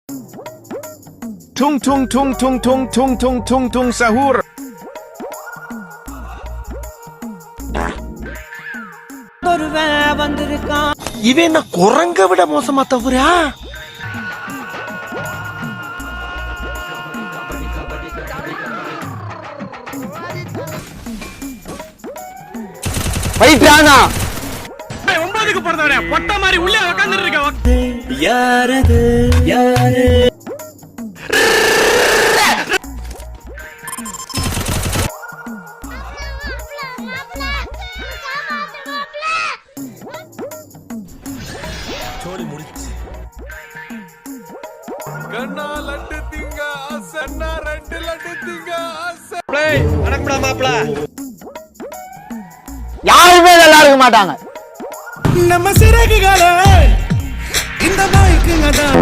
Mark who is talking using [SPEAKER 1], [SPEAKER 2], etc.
[SPEAKER 1] Tung tung tung tung tung tung tung tung tung sahur.
[SPEAKER 2] இவன் என்ன குரங்க விட மோசமா தவறா?
[SPEAKER 3] போயிட்டானா?
[SPEAKER 4] 9க்கு போறதவரே பொட்ட மாதிரி உள்ளே உட்கார்ந்துட்டு இருக்க.
[SPEAKER 2] யாரது யாரு? சோலி முடிச்சு.
[SPEAKER 4] கண்ணா லட்டு திங்க ஆசன்னா 2 லட்டு திங்க ஆசை.
[SPEAKER 2] வணக்கம்டா மாப்ள.
[SPEAKER 3] யாருமே நல்லா இருக்க மாட்டாங்க.
[SPEAKER 2] நம்ம சிறகுகளே இந்த பாய்க்குங்க தான்